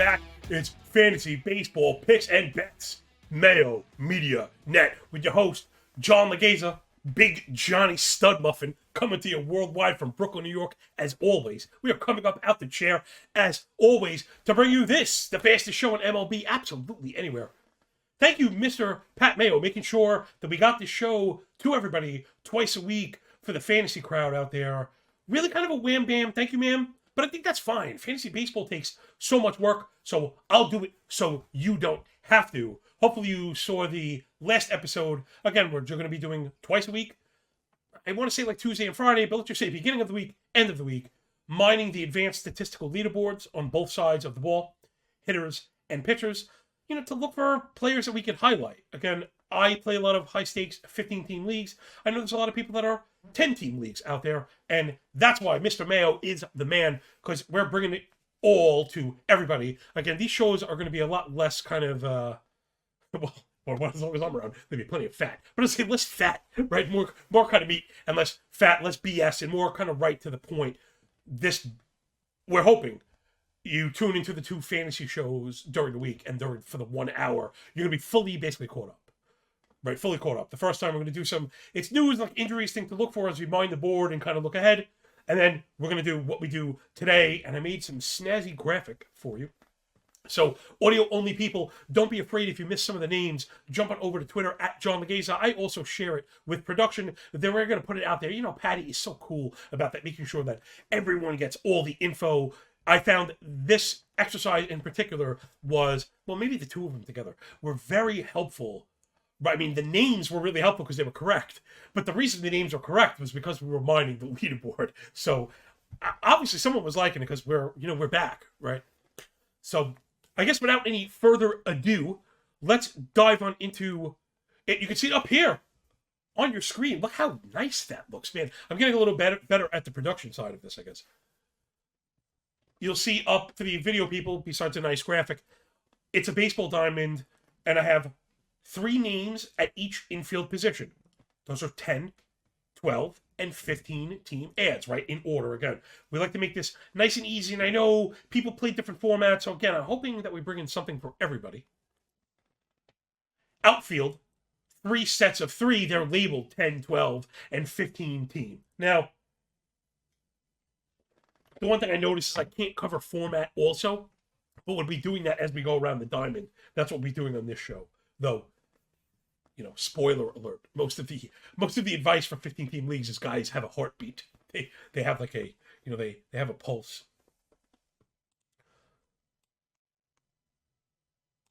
back. It's Fantasy Baseball Picks and Bets, Mayo Media Net, with your host, John Laghezza, Big Johnny Stud Muffin, coming to you worldwide from Brooklyn, New York. As always, we are coming up out the chair, as always, to bring you this, the fastest show in MLB, absolutely anywhere. Thank you, Mr. Pat Mayo, making sure that we got this show to everybody twice a week for the fantasy crowd out there. Really kind of a wham bam. Thank you, ma'am. But I think that's fine. Fantasy baseball takes so much work, so I'll do it so you don't have to. Hopefully you saw the last episode. Again, we're going to be doing twice a week. I want to say like Tuesday and Friday, but let's just say beginning of the week, end of the week, mining the advanced statistical leaderboards on both sides of the ball, hitters and pitchers, to look for players that we can highlight. Again, I play a lot of high-stakes 15-team leagues. I know there's a lot of people that are 10-team leagues out there, and that's why Mr. Mayo is the man, because we're bringing it all to everybody. Again, these shows are going to be a lot less kind of, as long as I'm around, there'll be plenty of fat. But let's say less fat, right? More kind of meat, and less fat, less BS, and more kind of right to the point. We're hoping you tune into the two fantasy shows during the week, and for the 1 hour, you're going to be fully basically caught up. Right, fully caught up. The first time we're going to do it's news, like injuries, thing to look for as we mind the board and kind of look ahead. And then we're going to do what we do today, and I made some snazzy graphic for you. So, audio-only people, don't be afraid if you miss some of the names. Jump on over to Twitter, at John Laghezza. I also share it with production. Then we're going to put it out there. Patty is so cool about that, making sure that everyone gets all the info. I found this exercise in particular was, maybe the two of them together, were very helpful. I mean, the names were really helpful because they were correct. But the reason the names were correct was because we were mining the leaderboard. So, obviously, someone was liking it because we're back, right? So, I guess without any further ado, let's dive on into it. You can see it up here on your screen. Look how nice that looks, man. I'm getting a little better at the production side of this, I guess. You'll see up for the video people, besides a nice graphic, it's a baseball diamond, and I have 3 names at each infield position. Those are 10, 12, and 15 team ads, right? In order, again. We like to make this nice and easy, and I know people play different formats, so again, I'm hoping that we bring in something for everybody. Outfield, 3 sets of 3. They're labeled 10, 12, and 15 team. Now, the one thing I noticed is I can't cover format also, but we'll be doing that as we go around the diamond. That's what we're doing on this show. Though, spoiler alert, most of the advice for 15-team leagues is guys have a heartbeat. They have like a, they have a pulse.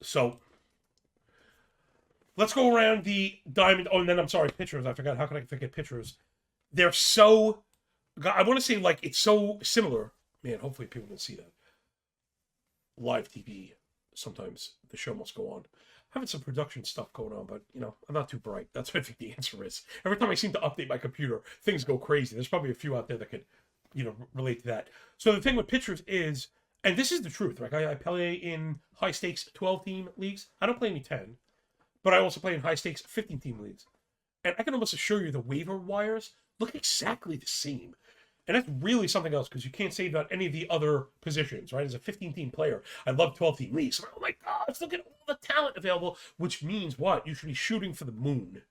So, let's go around the diamond. Oh, and then I'm sorry, pitchers. I forgot. How can I forget pitchers? They're so, I want to say like it's so similar. Man, hopefully people can see that. Live TV, sometimes the show must go on. Having some production stuff going on, but, I'm not too bright. That's what I think the answer is. Every time I seem to update my computer, things go crazy. There's probably a few out there that could, relate to that. So the thing with pitchers is, and this is the truth, right? I play in high-stakes 12-team leagues. I don't play any 10, but I also play in high-stakes 15-team leagues. And I can almost assure you the waiver wires look exactly the same. And that's really something else, because you can't say about any of the other positions, right? As a 15-team player, I love 12-team leagues. So, oh my gosh, look at all the talent available, which means what? You should be shooting for the moon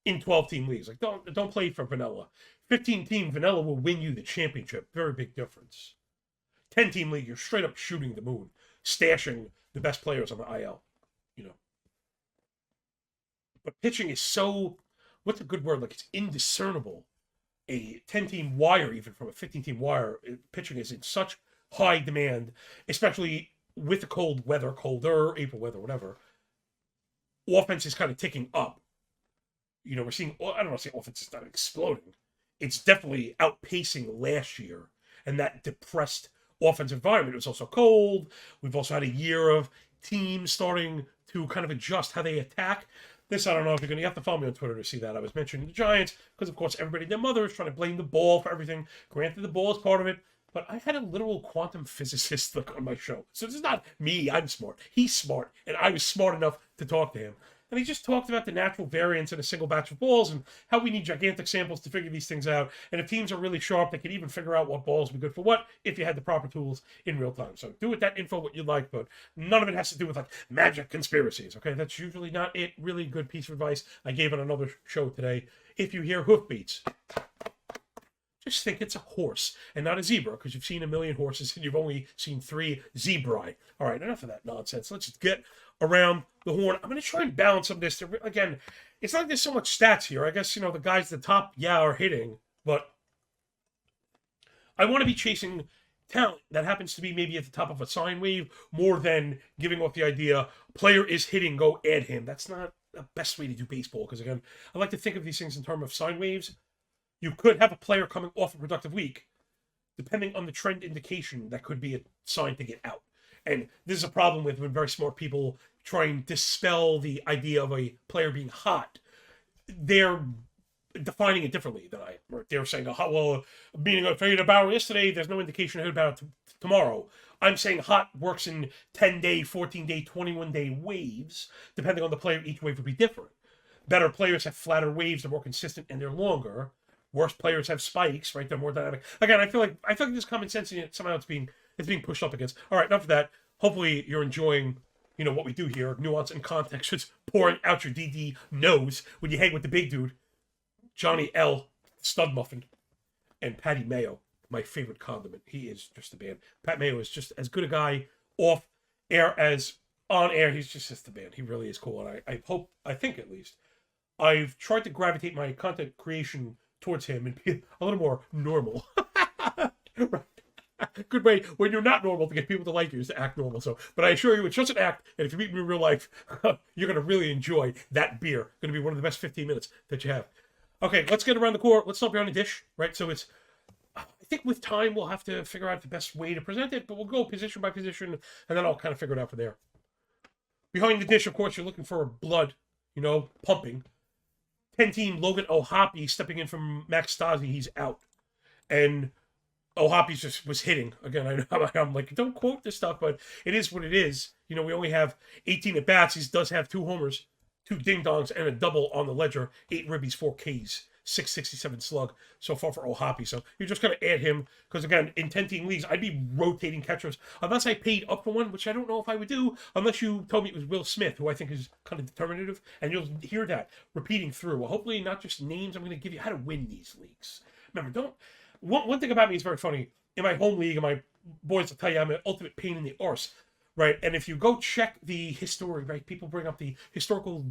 in 12-team leagues. Like, don't play for vanilla. 15-team vanilla will win you the championship. Very big difference. 10-team league, you're straight up shooting the moon, stashing the best players on the IL, But pitching is so, what's a good word? Like, it's indiscernible. A 10-team wire, even from a 15-team wire, pitching is in such high demand, especially with the cold weather, colder, April weather, whatever. Offense is kind of ticking up. We're seeing, I don't want to say offense is not exploding. It's definitely outpacing last year. And that depressed offensive environment. It was also cold. We've also had a year of teams starting to kind of adjust how they attack. This, I don't know if you have to follow me on Twitter to see that. I was mentioning the Giants because, of course, everybody and their mother is trying to blame the ball for everything. Granted, the ball is part of it, but I had a literal quantum physicist look on my show. So this is not me. I'm smart. He's smart, and I was smart enough to talk to him. And he just talked about the natural variance in a single batch of balls and how we need gigantic samples to figure these things out. And if teams are really sharp, they can even figure out what balls would be good for what if you had the proper tools in real time. So do with that info what you like, but none of it has to do with like magic conspiracies, okay? That's usually not it. Really good piece of advice I gave on another show today. If you hear hoofbeats, just think it's a horse and not a zebra, because you've seen a million horses and you've only seen 3 zebrae. All right, enough of that nonsense. Let's just get around the horn. I'm going to try and balance some of this. Again, it's not like there's so much stats here. I guess, the guys at the top, are hitting, but I want to be chasing talent that happens to be maybe at the top of a sine wave more than giving off the idea, player is hitting, go add him. That's not the best way to do baseball, because, again, I like to think of these things in terms of sine waves. You could have a player coming off a productive week, depending on the trend indication, that could be a sign to get out. And this is a problem with when very smart people try and dispel the idea of a player being hot. They're defining it differently than I am. They're saying, meaning I hit a barrel yesterday, there's no indication I hit a barrel tomorrow. I'm saying hot works in 10-day, 14-day, 21-day waves. Depending on the player, each wave would be different. Better players have flatter waves, they're more consistent, and they're longer. Worst players have spikes, right? They're more dynamic. Again, I feel like there's common sense in it. Somehow it's being pushed up against. All right, enough of that. Hopefully you're enjoying, what we do here. Nuance and context. Just pouring out your DD nose when you hang with the big dude, Johnny L. Stud Muffin, and Patty Mayo, my favorite condiment. He is just a man. Pat Mayo is just as good a guy off air as on air. He's just a man. He really is cool, and I think at least, I've tried to gravitate my content creation towards him and be a little more normal. Right. Good way when you're not normal to get people to like you is to act normal. But I assure you, it's just an act, and if you meet me in real life, you're going to really enjoy that beer. Going to be one of the best 15 minutes that you have. Okay, let's get around the court. Let's start behind the dish, right? So I think with time, we'll have to figure out the best way to present it, but we'll go position by position, and then I'll kind of figure it out from there. Behind the dish, of course, you're looking for blood, pumping. 10-team Logan O'Hoppe stepping in from Max Stassi. He's out. And O'Hoppe just was hitting. Again, I'm like, don't quote this stuff, but it is what it is. We only have 18 at-bats. He does have 2 homers, 2 ding-dongs, and a double on the ledger. 8 ribbies, 4 Ks. 667 slug so far for O'Hoppe. So you just got to add him because, again, in 10-team leagues, I'd be rotating catchers unless I paid up for one, which I don't know if I would do unless you told me it was Will Smith, who I think is kind of determinative. And you'll hear that repeating through. Well, hopefully not just names. I'm going to give you how to win these leagues. Remember, one thing about me is very funny. In my home league, and my boys will tell you I'm an ultimate pain in the arse, right? And if you go check the history, right, people bring up the historical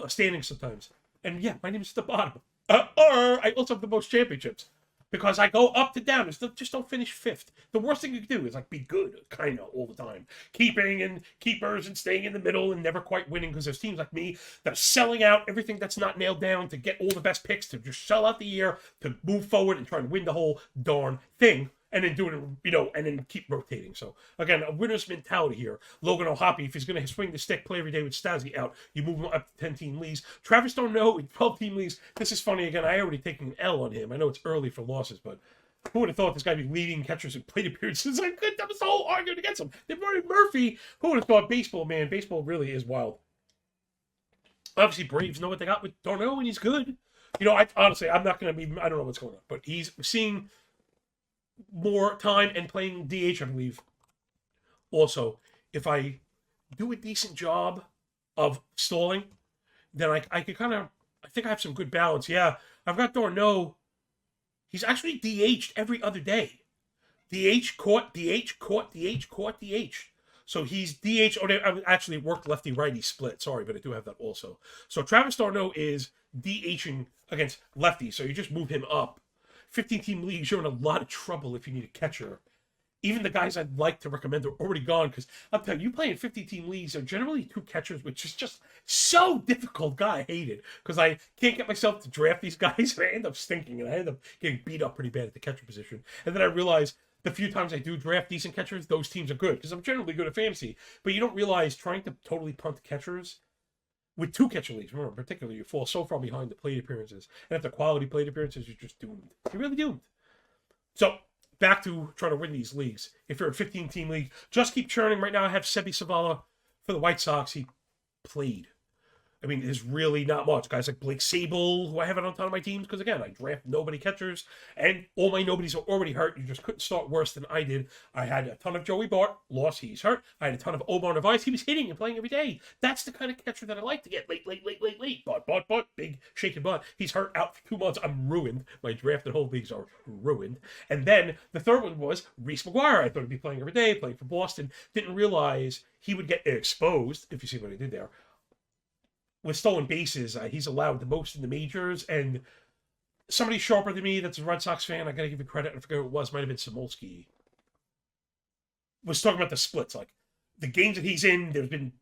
standings sometimes. And yeah, my name is at the bottom. Or I also have the most championships because I go up to down. Just don't finish 5th. The worst thing you can do is be good, kind of, all the time. Keeping and keepers and staying in the middle and never quite winning because there's teams like me that are selling out everything that's not nailed down to get all the best picks, to just sell out the year, to move forward and try and win the whole darn thing. And then do it, and then keep rotating. So, again, a winner's mentality here. Logan O'Hoppe, if he's going to swing the stick, play every day with Stassi out, you move him up to 10-team leagues. Travis D'Arnaud in 12-team leagues. This is funny. Again, I already taken an L on him. I know it's early for losses, but who would have thought this guy would be leading catchers in plate appearances? That was the whole argument against him. They've already Murphy. Who would have thought baseball, man? Baseball really is wild. Obviously, Braves know what they got with D'Arnaud, and he's good. Honestly, I'm not going to be, I don't know what's going on, but he's seeing more time and playing DH, I believe. Also, if I do a decent job of stalling, then I could kind of, I think I have some good balance. Yeah, I've got D'Arnaud. He's actually DH'd every other day. DH, caught, DH, caught, DH, caught, DH. So he's DH. Oh, I actually worked lefty-righty split. Sorry, but I do have that also. So Travis D'Arnaud is DHing against lefty. So you just move him up. 15-team leagues, you're in a lot of trouble if you need a catcher. Even the guys I'd like to recommend are already gone because I'm telling you, playing 15-team leagues are generally 2 catchers, which is just so difficult. God, I hate it because I can't get myself to draft these guys, and I end up stinking, and I end up getting beat up pretty bad at the catcher position. And then I realize the few times I do draft decent catchers, those teams are good because I'm generally good at fantasy. But you don't realize trying to totally punt catchers with 2 catcher leagues, remember, particularly, you fall so far behind the plate appearances. And if the quality plate appearances, you're just doomed. You're really doomed. So, back to trying to win these leagues. If you're a 15-team league, just keep churning. Right now, I have Sebi Savala for the White Sox. He played. I mean, there's really not much. Guys like Blake Sable, who I have on a ton of my teams, because again, I draft nobody catchers, and all my nobodies are already hurt. You just couldn't start worse than I did. I had a ton of Joey Bart, lost, he's hurt. I had a ton of Omar Narvaez, he was hitting and playing every day. That's the kind of catcher that I like to get late. But, big shaking butt. He's hurt out for 2 months. I'm ruined. My draft and whole leagues are ruined. And then the third one was Reese McGuire. I thought he'd be playing every day, playing for Boston. Didn't realize he would get exposed, if you see what I did there. With stolen bases, he's allowed the most in the majors, and somebody sharper than me that's a Red Sox fan, I gotta give you credit, I forget who it was, might have been Samolsky, was talking about the splits. Like, the games that he's in, there's been,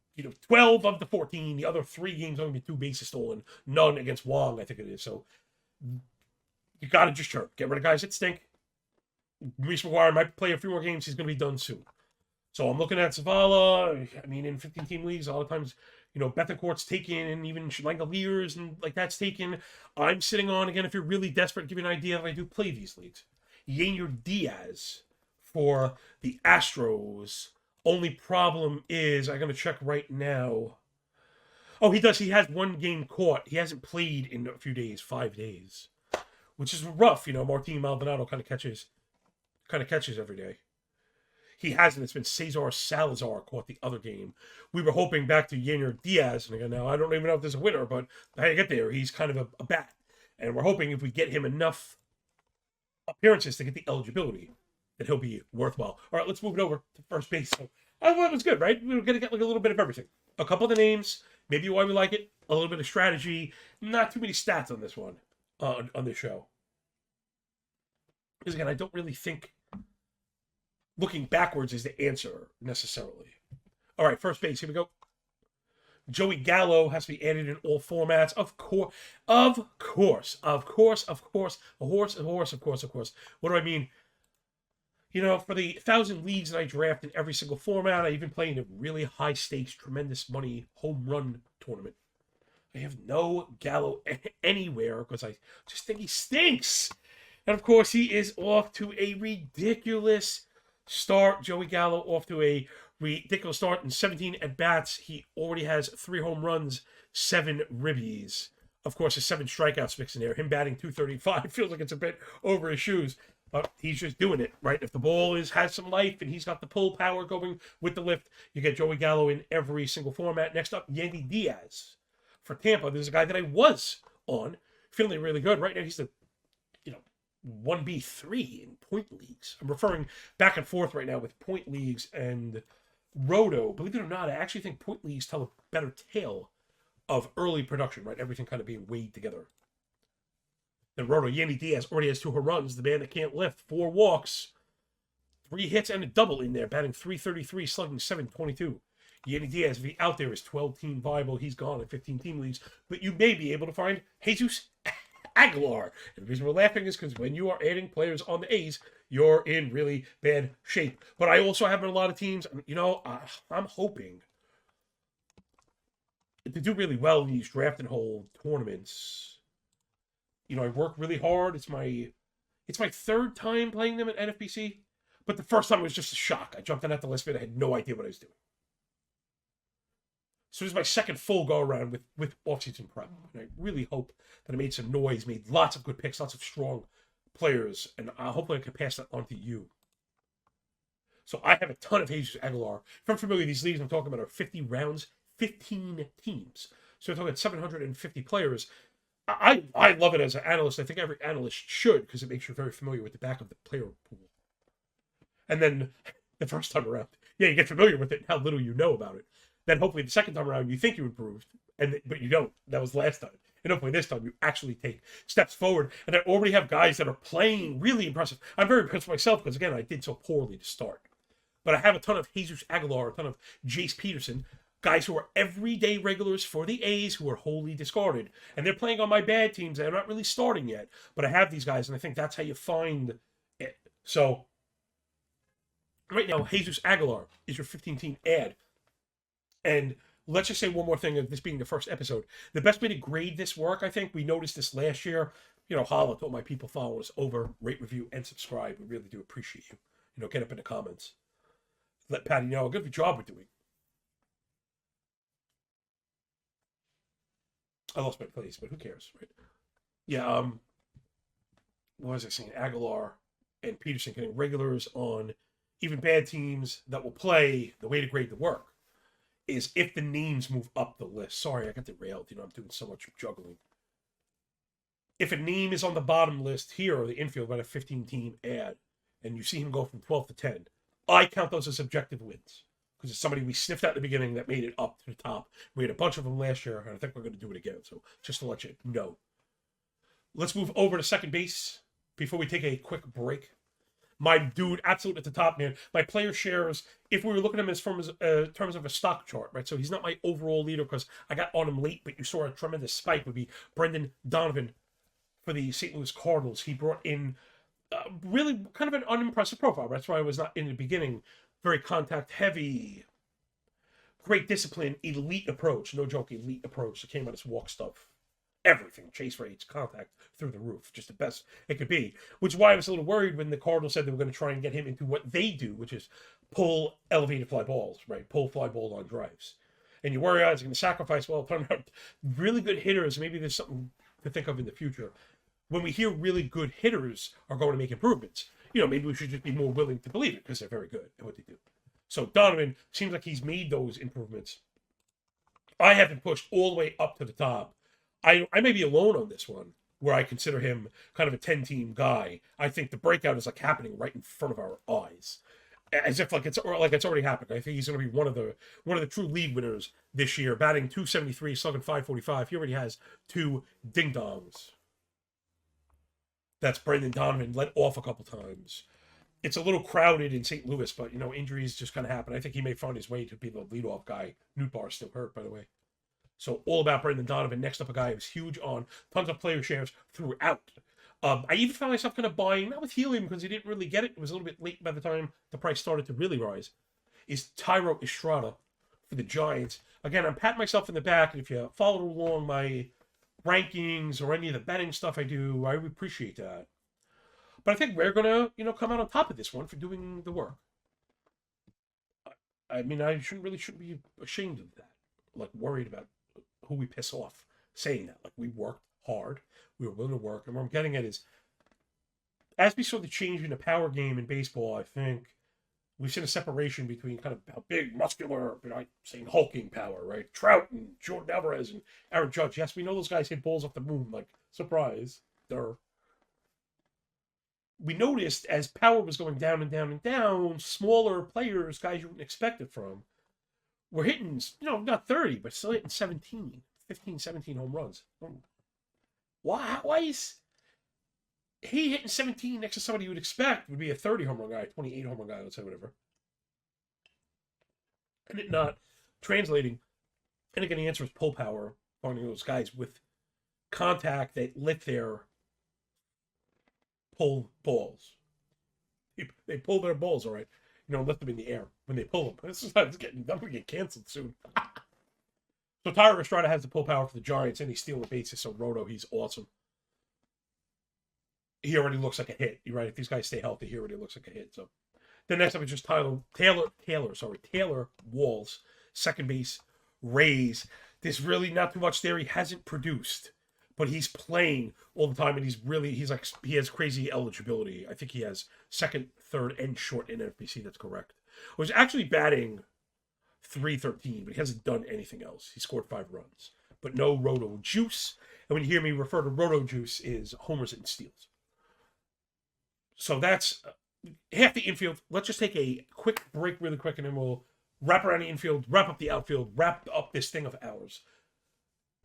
12 of the 14, the other 3 games only been 2 bases stolen, none against Wong, I think it is. So, you gotta just get rid of guys that stink. Reese McGuire might play a few more games, he's gonna be done soon. So I'm looking at Zavala. I mean, in 15-team leagues, a lot of times, Bethencourt's taken, and even Langoliers and like that's taken. I'm sitting on, again, if you're really desperate, to give you an idea that I do play these leagues. Yainer Diaz for the Astros. Only problem is, I'm going to check right now. Oh, he does. He has 1 game caught. He hasn't played in a few days, 5 days, which is rough. Martin Maldonado kind of catches every day. He hasn't. It's been Cesar Salazar caught the other game. We were hoping back to Yainer Diaz. And again, now I don't even know if there's a winner, but how you get there, he's kind of a bat. And we're hoping if we get him enough appearances to get the eligibility, that he'll be worthwhile. All right, let's move it over to first base. So, it was good, right? We were going to get like a little bit of everything. A couple of the names, maybe why we like it, a little bit of strategy. Not too many stats on this one, on this show. Because again, I don't really think looking backwards is the answer, necessarily. All right, first base, here we go. Joey Gallo has to be added in all formats. Of course. A horse. What do I mean? For the 1,000 leagues that I draft in every single format, I even play in a really high-stakes, tremendous money home run tournament. I have no Gallo anywhere because I just think he stinks. And, of course, he is off to a ridiculous start. Joey Gallo off to a ridiculous start in 17 at-bats. He already has 3 home runs, 7 ribbies. Of course, there's 7 strikeouts mixed in there. Him batting .235 feels like it's a bit over his shoes. But he's just doing it, right? If the ball has some life and he's got the pull power going with the lift, you get Joey Gallo in every single format. Next up, Yandy Diaz for Tampa. There's a guy that I was on, feeling really good. Right now, he's the 1B3 in point leagues. I'm referring back and forth right now with point leagues and Roto. Believe it or not, I actually think point leagues tell a better tale of early production, right? Everything kind of being weighed together. Then Roto, Yandy Diaz already has 2 home runs. The man that can't lift, 4 walks, 3 hits and a double in there, batting .333, slugging .722. Yandy Diaz, if he out there, is 12-team viable. He's gone in 15-team leagues. But you may be able to find Jesus Aguilar. And the reason we're laughing is because when you are adding players on the A's, you're in really bad shape. But I also have a lot of teams. I'm hoping to do really well in these draft and hold tournaments. I work really hard. It's my 3rd time playing them at NFBC. But the first time it was just a shock. I jumped in at the list bit. I had no idea what I was doing. So it was my 2nd full go-around with off-season prep. And I really hope that I made some noise, made lots of good picks, lots of strong players, and hopefully I can pass that on to you. So I have a ton of Jesus Aguilar. If I'm familiar with these leagues I'm talking about are 50 rounds, 15 teams. So we're talking about 750 players. I love it as an analyst. I think every analyst should, because it makes you very familiar with the back of the player pool. And then the first time around, you get familiar with it and how little you know about it. Then hopefully the second time around, you think you improved, but you don't. That was last time. And hopefully this time you actually take steps forward. And I already have guys that are playing really impressive. I'm very impressed with myself because, again, I did so poorly to start. But I have a ton of Jesus Aguilar, a ton of Jace Peterson, guys who are everyday regulars for the A's who are wholly discarded. And they're playing on my bad teams. They're not really starting yet. But I have these guys, and I think that's how you find it. So, right now, Jesus Aguilar is your 15-team ad. And let's just say one more thing of this being the first episode. The best way to grade this work, I think, we noticed this last year. Holla to all my people following us over, rate, review, and subscribe. We really do appreciate you. Get up in the comments. Let Patty know how good of a job we're doing. I lost my place, but who cares, right? Yeah, what was I saying? Aguilar and Peterson getting regulars on even bad teams that will play. The way to grade the work is if the names move up the list. Sorry, I got derailed. I'm doing so much juggling. If a name is on the bottom list here or the infield by a 15-team ad, and you see him go from 12 to 10, I count those as objective wins. Because it's somebody we sniffed at the beginning that made it up to the top. We had a bunch of them last year, and I think we're going to do it again. So just to let you know. Let's move over to second base before we take a quick break. My dude, absolute at the top, man. My player shares, if we were looking at him as terms of a stock chart, right? So he's not my overall leader because I got on him late, but you saw a tremendous spike would be Brendan Donovan for the St. Louis Cardinals. He brought in really kind of an unimpressive profile. That's why I was not in the beginning. Very contact heavy, great discipline, elite approach. No joke, elite approach. It came out as walk stuff. Everything, chase rates, contact through the roof, just the best it could be. Which is why I was a little worried when the Cardinals said they were going to try and get him into what they do, which is pull elevated fly balls, right? Pull fly ball on drives. And you worry, oh, it's going to sacrifice. Well, it turned out really good hitters. Maybe there's something to think of in the future. When we hear really good hitters are going to make improvements, maybe we should just be more willing to believe it because they're very good at what they do. So Donovan seems like he's made those improvements. I haven't pushed all the way up to the top. I may be alone on this one, where I consider him kind of a 10-team guy. I think the breakout is like happening right in front of our eyes, as if it's already happened. I think he's going to be one of the true league winners this year, batting .273, slugging .545. He already has 2 ding dongs. That's Brendan Donovan, let off a couple times. It's a little crowded in St. Louis, but injuries just kind of happen. I think he may find his way to be the leadoff guy. Newtbar's still hurt, by the way. So all about Brendan Donovan. Next up, a guy who's huge on tons of player shares throughout. I even found myself kind of buying, not with helium because he didn't really get it. It was a little bit late by the time the price started to really rise. Is Thairo Estrada for the Giants. Again, I'm patting myself in the back, and if you follow along my rankings or any of the betting stuff I do, I would appreciate that. But I think we're going to, come out on top of this one for doing the work. I mean, I shouldn't be ashamed of that. Like, worried about who we piss off saying that. Like, we worked hard. We were willing to work. And what I'm getting at is, as we saw the change in the power game in baseball, I think we've seen a separation between kind of how big, muscular, but I'm saying hulking power, right? Trout and Jordan Alvarez and Aaron Judge. Yes, we know those guys hit balls off the moon. Like, surprise. We noticed as power was going down and down and down, smaller players, guys you wouldn't expect it from, were hitting, not 30, but still hitting 17 home runs. Why is he hitting 17 next to somebody you would expect would be a 30 home run guy, 28 home run guy, let's say, whatever. And it not translating. And again, the answer is pull power, finding those guys with contact that lift their pull balls. They pull their balls, all right. Lift them in the air when they pull them. I'm going to get canceled soon. So Thairo Estrada has the pull power for the Giants, and he's stealing the bases. So Roto, he's awesome. He already looks like a hit. You're right. If these guys stay healthy, he already looks like a hit. So the next up is just Taylor Walls, second base, Rays. There's really not too much there. He hasn't produced, but he's playing all the time, and he has crazy eligibility. I think he has second, third, and short in NFBC. That's correct. Was actually batting .313, but he hasn't done anything else. He scored 5 runs, but no Roto juice. And when you hear me refer to Roto juice, is homers and steals. So that's half the infield. Let's just take a quick break really quick, and then we'll wrap around the infield, wrap up the outfield, wrap up this thing of ours,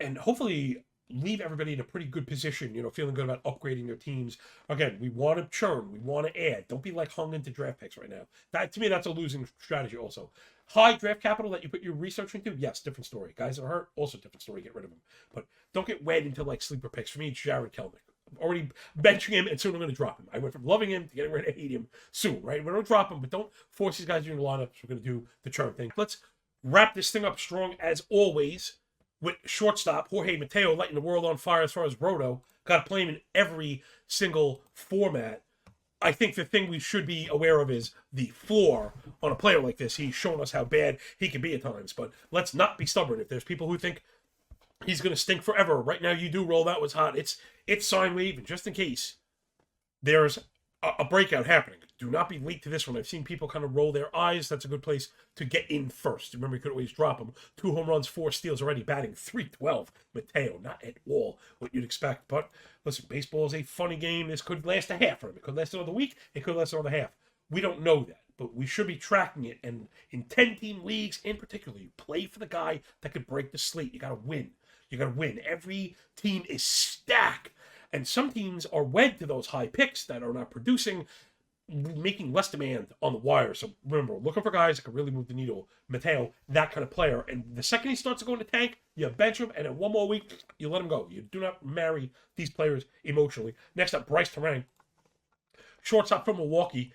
and hopefully leave everybody in a pretty good position, feeling good about upgrading their teams. Again, we want to churn. We want to add. Don't be hung into draft picks right now. That, to me, that's a losing strategy also. High draft capital that you put your research into, yes, different story. Guys that are hurt, also different story. Get rid of them. But don't get wed into sleeper picks. For me, it's Jared Kelnick. I'm already benching him, and soon I'm going to drop him. I went from loving him to getting ready to hate him soon, right? We're going to drop him, but don't force these guys into the lineups. We're going to do the churn thing. Let's wrap this thing up strong as always with shortstop Jorge Mateo lighting the world on fire as far as Roto. Got to play him in every single format. I think the thing we should be aware of is the floor on a player like this. He's shown us how bad he can be at times, but let's not be stubborn. If there's people who think He's going to stink forever. Right now, you do roll that was hot. It's sine wave, and just in case there's a breakout happening, do not be late to this one. I've seen people kind of roll their eyes. That's a good place to get in first. Remember, you could always drop him. 2 home runs, 4 steals already, batting .312. Mayo, not at all what you'd expect. But listen, baseball is a funny game. This could last a half for him. It could last another week. It could last another half. We don't know that, but we should be tracking it. And in 10-team leagues in particular, you play for the guy that could break the slate. You got to win. You got to win. Every team is stacked. And some teams are wed to those high picks that are not producing, making less demand on the wire. So remember, looking for guys that can really move the needle. Mateo, that kind of player. And the second he starts to go in the tank, you bench him, and in one more week, you let him go. You do not marry these players emotionally. Next up, Bryce Terang, shortstop from Milwaukee.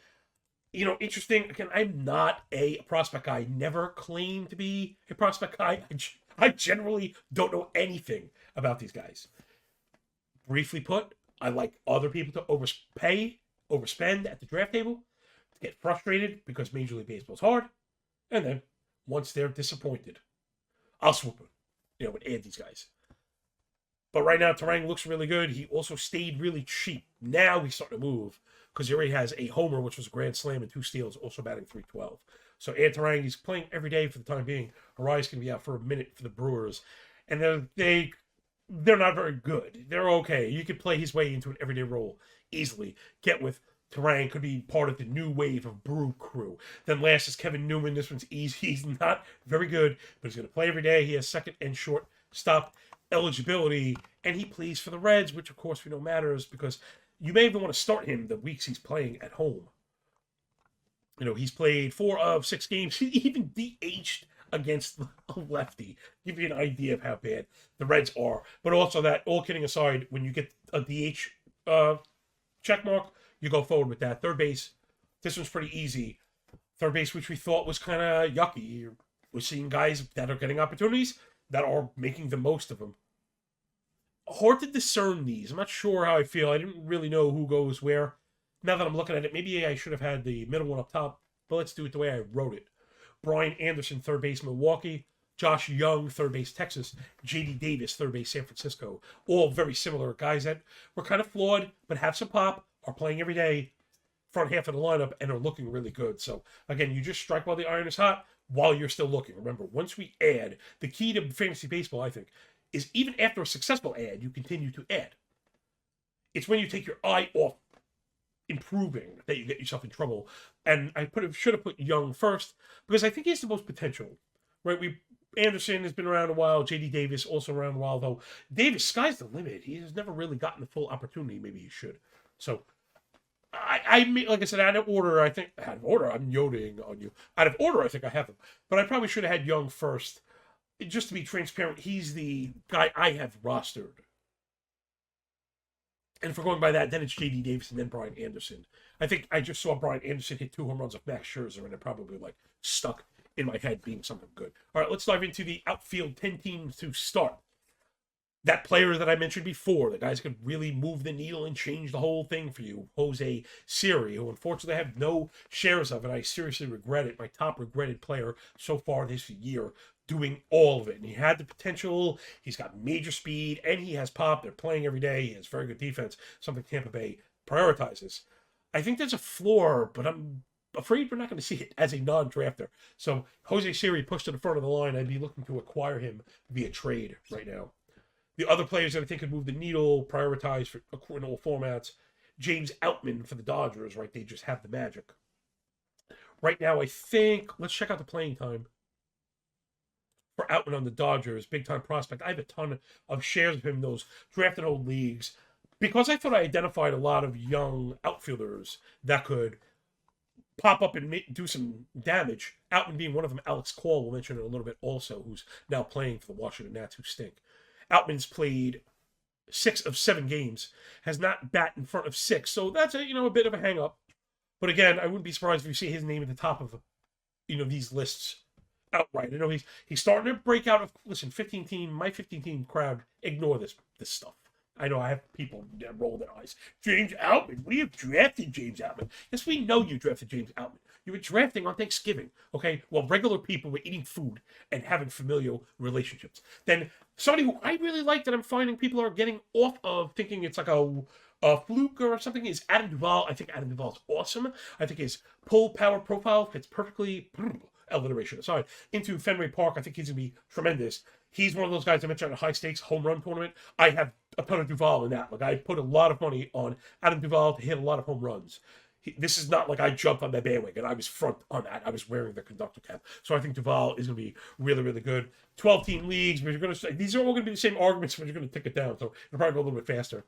Interesting. Again, I'm not a prospect guy. I never claim to be a prospect guy. I generally don't know anything about these guys. Briefly put, I like other people to overspend at the draft table, to get frustrated because Major League Baseball is hard, and then once they're disappointed, I'll swoop them, and add these guys. But right now, Terang looks really good. He also stayed really cheap. Now he's starting to move because he already has a homer, which was a grand slam, and 2 steals, also batting .312. So Ed Terang, he's playing every day for the time being. Arias can be out for a minute for the Brewers, and they're not very good. They're okay. You could play his way into an everyday role easily. Get with Terang, could be part of the new wave of Brew crew. Then last is Kevin Newman. This one's easy. He's not very good, but he's going to play every day. He has second and short stop eligibility, and he plays for the Reds, which of course we know matters because you may even want to start him the weeks he's playing at home. He's played 4 of 6 games. He even DH'd against a lefty. Give you an idea of how bad the Reds are. But also that, all kidding aside, when you get a DH check mark, you go forward with that. Third base, this one's pretty easy. Third base, which we thought was kind of yucky. We're seeing guys that are getting opportunities that are making the most of them. Hard to discern these. I'm not sure how I feel. I didn't really know who goes where. Now that I'm looking at it, maybe I should have had the middle one up top, but let's do it the way I wrote it. Brian Anderson, third base, Milwaukee. Josh Young, third base, Texas. J.D. Davis, third base, San Francisco. All very similar guys that were kind of flawed, but have some pop, are playing every day, front half of the lineup, and are looking really good. So, again, you just strike while the iron is hot, while you're still looking. Remember, once we add, the key to fantasy baseball, I think, is even after a successful ad, you continue to add. It's when you take your eye off improving that you get yourself in trouble. And I should have put Young first because I think he has the most potential. Right? Anderson has been around a while. J.D. Davis also around a while, though. Davis, sky's the limit. He has never really gotten the full opportunity. Maybe he should. So, like I said, out of order, I'm yodeling on you. Out of order, I think I have him. But I probably should have had Young first. Just to be transparent, he's the guy I have rostered. And if we're going by that, then it's J.D. Davis and then Brian Anderson. I think I just saw Brian Anderson hit 2 home runs of Max Scherzer, and it probably stuck in my head being something good. All right, let's dive into the outfield 10 teams to start. That player that I mentioned before, the guys could really move the needle and change the whole thing for you, Jose Siri, who unfortunately I have no shares of, and I seriously regret it. My top regretted player so far this year, doing all of it. And he had the potential, he's got major speed, and he has pop. They're playing every day. He has very good defense, something Tampa Bay prioritizes. I think there's a floor, but I'm afraid we're not going to see it as a non-drafter. So Jose Siri pushed to the front of the line. I'd be looking to acquire him via trade right now. The other players that I think could move the needle, prioritize for in all formats, James Outman for the Dodgers, right? They just have the magic. Right now, I think, let's check out the playing time for Outman on the Dodgers, big-time prospect. I have a ton of shares of him in those drafted old leagues because I thought I identified a lot of young outfielders that could pop up and do some damage. Outman being one of them. Alex Call, we'll mention in a little bit also, who's now playing for the Washington Nats, who stink. Outman's played 6 of 7 games, has not bat in front of 6, so that's a bit of a hang-up. But again, I wouldn't be surprised if you see his name at the top of these lists outright. I know he's starting to break out of 15 team, my 15 team crowd. Ignore this stuff. I know I have people that roll their eyes. James Outman, we have drafted James Outman. Yes, we know you drafted James Outman. You were drafting on Thanksgiving, okay? While regular people were eating food and having familial relationships. Then somebody who I really like that I'm finding people are getting off of thinking it's like a fluke or something is Adam Duvall. I think Adam Duvall is awesome. I think his pull power profile fits perfectly, alliteration aside, into Fenway Park. I think he's going to be tremendous. He's one of those guys I mentioned at a high stakes home run tournament. I have a ton of Duvall in that. Like, I put a lot of money on Adam Duvall to hit a lot of home runs. This is not like I jumped on that bandwagon. I was front on that. I was wearing the conductor cap. So I think Duvall is going to be really, really good. 12-team leagues, but you're going to say these are all going to be the same arguments, but you're going to tick it down. So it'll probably go a little bit faster.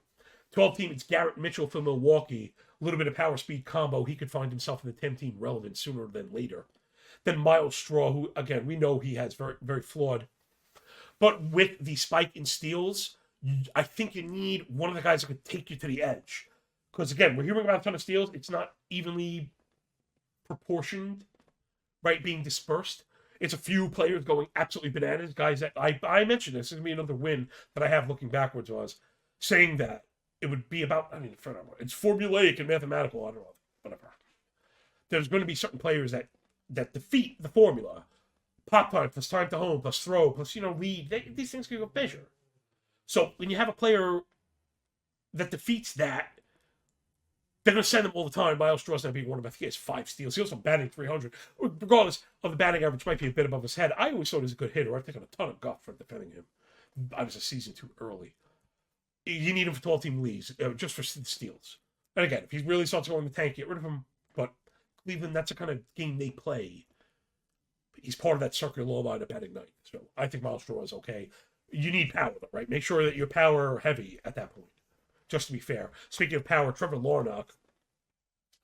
12-team, it's Garrett Mitchell from Milwaukee. A little bit of power speed combo. He could find himself in the 10-team relevant sooner than later. Then Miles Straw, who, again, we know he has very, very flawed. But with the spike in steals, I think you need one of the guys that could take you to the edge. Because, again, we're hearing about a ton of steals. It's not evenly proportioned, right, being dispersed. It's a few players going absolutely bananas. Guys that I mentioned this is going to be another win that I have looking backwards was saying that it would be about, I mean, it's formulaic and mathematical, I don't know, whatever. There's going to be certain players that defeat the formula. Pop time plus time to home plus throw plus, lead. These things can go measure. So when you have a player that defeats that, they're going to send him all the time. Miles Straw's going to be one of them. I think he has 5 steals. He's also batting 300. Regardless of the batting average, might be a bit above his head. I always thought he was a good hitter. I've taken a ton of guff for defending him. I was a season too early. You need him for 12-team leagues, just for steals. And again, if he really starts going in the tank, get rid of him. But Cleveland, that's the kind of game they play. He's part of that circular law line of batting night. So I think Miles Straw is okay. You need power, though, right? Make sure that you're power heavy at that point. Just to be fair. Speaking of power, Trevor Larnach.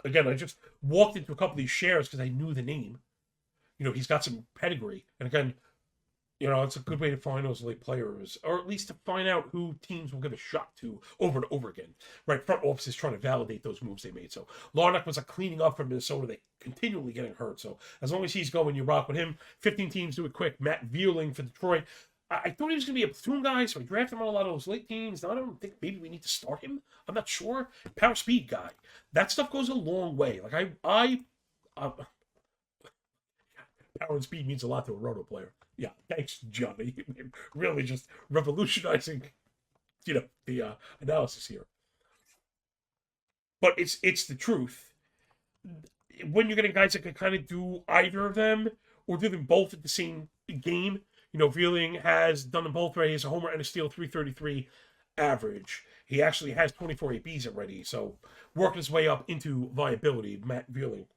Again, I just walked into a couple of these shares because I knew the name. He's got some pedigree. And again, it's a good way to find those late players, or at least to find out who teams will give a shot to over and over again. Right? Front office is trying to validate those moves they made. So Larnach was a cleaning up for Minnesota. They continually getting hurt. So as long as he's going, you rock with him. 15 teams do it quick. Matt Vierling for Detroit. I thought he was going to be a platoon guy, so I drafted him on a lot of those late teams. Now I don't think maybe we need to start him. I'm not sure. Power speed guy. That stuff goes a long way. Like power and speed means a lot to a roto player. Yeah, thanks, Johnny. Really just revolutionizing, the analysis here. But it's the truth. When you're getting guys that can kind of do either of them or do them both at the same game, Vierling has done them both already. He has a homer and a steal, 333 average. He actually has 24 ABs already, so working his way up into viability, Matt Vierling.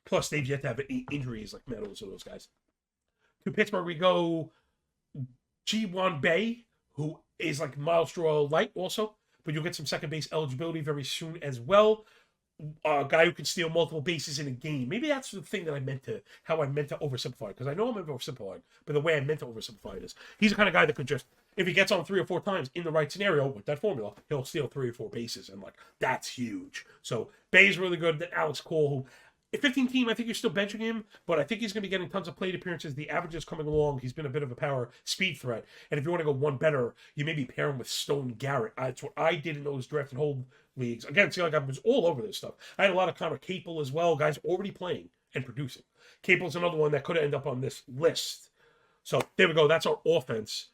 Plus, they've yet to have injuries like Meadows or those guys. To Pittsburgh, we go Ji-Hwan Bae, who is like Miles Straw light also, but you'll get some second base eligibility very soon as well. A guy who can steal multiple bases in a game. Maybe that's the thing that how I meant to oversimplify it, because I know I'm oversimplifying, but the way I meant to oversimplify it is he's the kind of guy that could just, if he gets on 3 or 4 times in the right scenario with that formula, he'll steal 3 or 4 bases, and that's huge. So Bay's really good. Then Alex Cole, who, at 15 team, I think you're still benching him, but I think he's going to be getting tons of plate appearances. The average is coming along. He's been a bit of a power speed threat. And if you want to go one better, you maybe pair him with Stone Garrett. That's what I did in those draft and hold leagues. Again, see, I was all over this stuff. I had a lot of Connor Capel as well, guys already playing and producing. Capel's another one that could end up on this list. So there we go. That's our offense.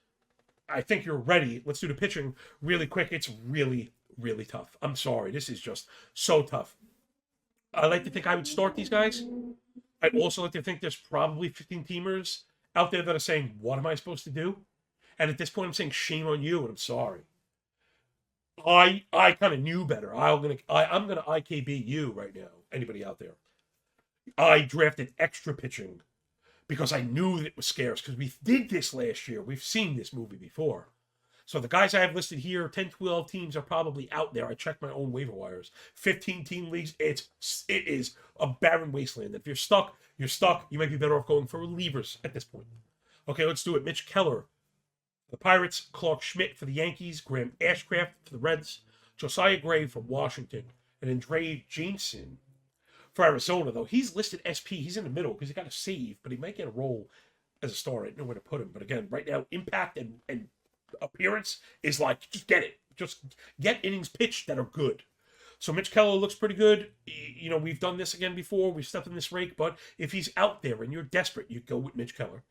I think you're ready. Let's do the pitching really quick. It's really, really tough. I'm sorry. This is just so tough. I like to think I would start these guys. I'd also like to think there's probably 15 teamers out there that are saying, what am I supposed to do? And at this point, I'm saying, shame on you, and I'm sorry. I kind of knew better. I'm gonna IKB you right now, anybody out there. I drafted extra pitching because I knew it was scarce, because we did this last year. We've seen this movie before. So the guys I have listed here, 10, 12 teams are probably out there. I checked my own waiver wires. 15-team leagues, it is a barren wasteland. If you're stuck, you're stuck. You might be better off going for relievers at this point. Okay, let's do it. Mitch Keller for the Pirates, Clark Schmidt for the Yankees, Graham Ashcraft for the Reds, Josiah Gray for Washington, and then Dre Jameson for Arizona, though. He's listed SP. He's in the middle because he got a save, but he might get a role as a starter. I don't know where to put him. But again, right now, impact and appearance is like, just get it. Just get innings pitched that are good. So Mitch Keller looks pretty good. You know, we've done this again before. We've stepped in this rake, but if he's out there and you're desperate, you go with Mitch Keller.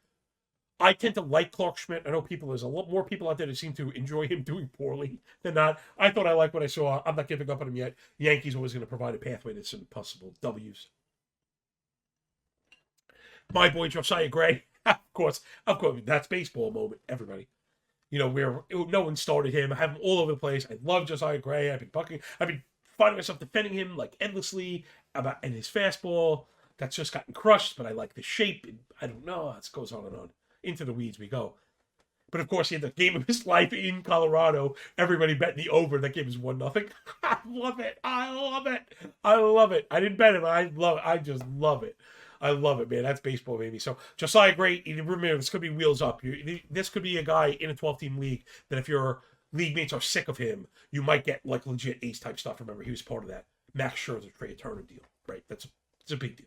I tend to like Clark Schmidt. I know there's a lot more people out there that seem to enjoy him doing poorly than not. I thought I liked what I saw. I'm not giving up on him yet. The Yankees are always going to provide a pathway to some possible W's. My boy Josiah Gray, of course, that's baseball moment, everybody. You know, where no one started him. I have him all over the place. I love Josiah Gray. I've been finding myself defending him like endlessly and his fastball that's just gotten crushed, but I like the shape. I don't know. It goes on and on. Into the weeds we go. But of course, he had the game of his life in Colorado. Everybody bet the over. That game is 1-0. I love it. I love it. I love it. I didn't bet it, but I love it. I just love it. I love it, man. That's baseball, baby. So Josiah Gray, remember, this could be wheels up. This could be a guy in a 12-team league that if your league mates are sick of him, you might get like legit ace type stuff. Remember, he was part of that Max Scherzer Trey Turner deal, right? It's a big deal.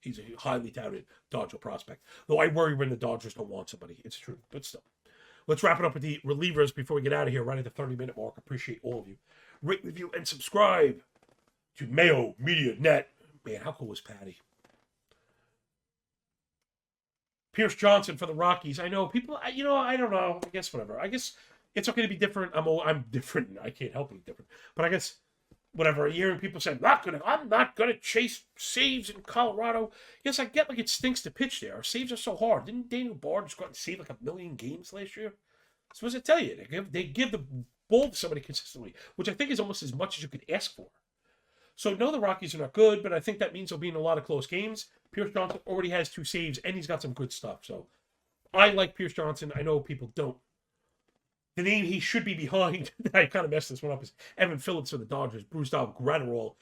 He's a highly touted Dodger prospect. Though I worry when the Dodgers don't want somebody. It's true, but still. Let's wrap it up with the relievers before we get out of here, right at the 30-minute mark. Appreciate all of you. Rate, review, and subscribe to Mayo Media Net. Man, how cool was Patty? Pierce Johnson for the Rockies. I know people, I don't know. I guess whatever. I guess it's okay to be different. I'm different. I can't help being different. But I guess whatever. Hearing people say, I'm not gonna chase saves in Colorado. Yes, I get like it stinks to pitch there. Our saves are so hard. Didn't Daniel Bard just go out and save like 1 million games last year? So what does it tell you? They give the ball to somebody consistently, which I think is almost as much as you could ask for. So no, the Rockies are not good, but I think that means they'll be in a lot of close games. Pierce Johnson already has 2 saves, and he's got some good stuff. So I like Pierce Johnson. I know people don't. The name he should be behind, I kind of messed this one up, is Evan Phillips for the Dodgers. Bruised out Gratterall.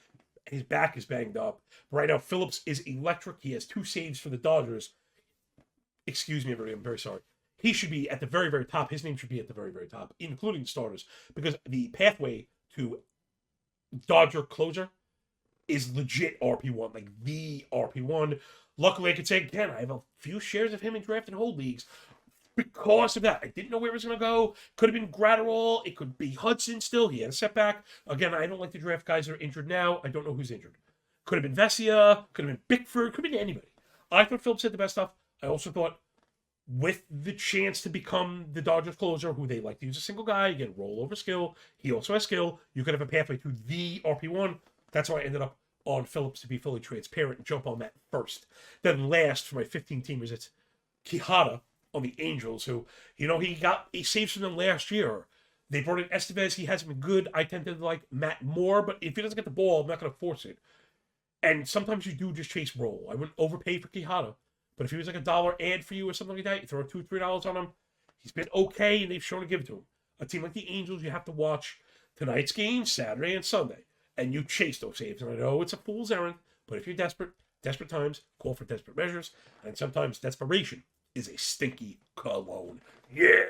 His back is banged up. But right now, Phillips is electric. He has 2 saves for the Dodgers. Excuse me, everybody. I'm very sorry. He should be at the very, very top. His name should be at the very, very top, including the starters, because the pathway to Dodger closer is legit RP1, like the RP1. Luckily, I could say again, I have a few shares of him in draft and hold leagues. Because of that, I didn't know where it was going to go. Could have been Gratterall. It could be Hudson still. He had a setback. Again, I don't like to draft guys that are injured now. I don't know who's injured. Could have been Vesia. Could have been Bickford. Could have been anybody. I thought Phillips had the best stuff. I also thought with the chance to become the Dodgers closer, who they like to use a single guy, again, rollover skill. He also has skill. You could have a pathway to the RP1. That's why I ended up on Phillips to be fully transparent and jump on that first. Then last for my 15-teamers, it's Quijada on the Angels, who, he saves from them last year. They brought in Estevez. He hasn't been good. I tend to like Matt more, but if he doesn't get the ball, I'm not going to force it. And sometimes you do just chase roll. I wouldn't overpay for Quijada, but if he was like $1 ad for you or something like that, you throw $2 or $3 on him. He's been okay, and they've shown to give it to him. A team like the Angels, you have to watch tonight's game, Saturday and Sunday, and you chase those saves. And I know it's a fool's errand, but if you're desperate times, call for desperate measures, and sometimes desperation is a stinky cologne. Yeah!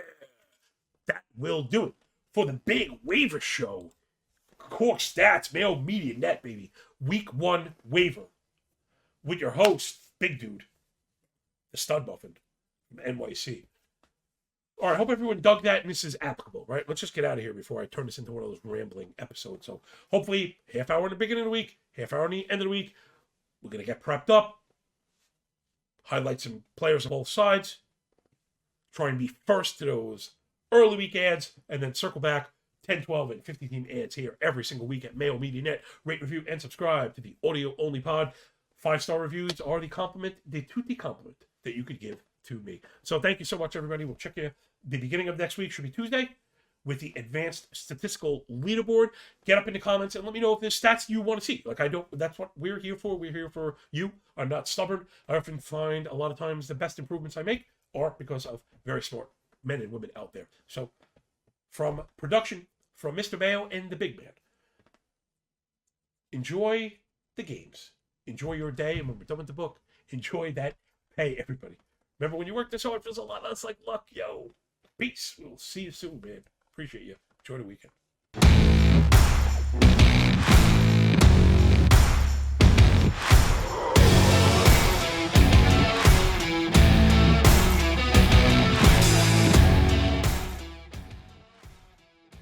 That will do it for the big waiver show. Corked Stats, Mayo Media Net, baby. Week 1 waiver. With your host, big dude, the stud muffin from NYC. All right, I hope everyone dug that and this is applicable, right? Let's just get out of here before I turn this into one of those rambling episodes. So hopefully, half hour in the beginning of the week, half hour in the end of the week. We're going to get prepped up. Highlight some players on both sides. Try and be first to those early week ads, and then circle back 10, 12, and 50-team ads here every single week at Mayo Media Net. Rate, review, and subscribe to the audio-only pod. 5-star reviews are the tutti compliment that you could give to me. So thank you so much, everybody. We'll check you. The beginning of next week should be Tuesday with the advanced statistical leaderboard. Get up in the comments and let me know if there's stats you want to see. That's what we're here for. We're here for you. I'm not stubborn. I often find a lot of times the best improvements I make are because of very smart men and women out there. So from production, from Mr. Mayo and the big man, enjoy the games. Enjoy your day. And when we're done with the book, enjoy that pay, everybody. Remember, when you work this hard, it feels a lot less like luck. Yo, peace. We'll see you soon, man. Appreciate you. Enjoy the weekend.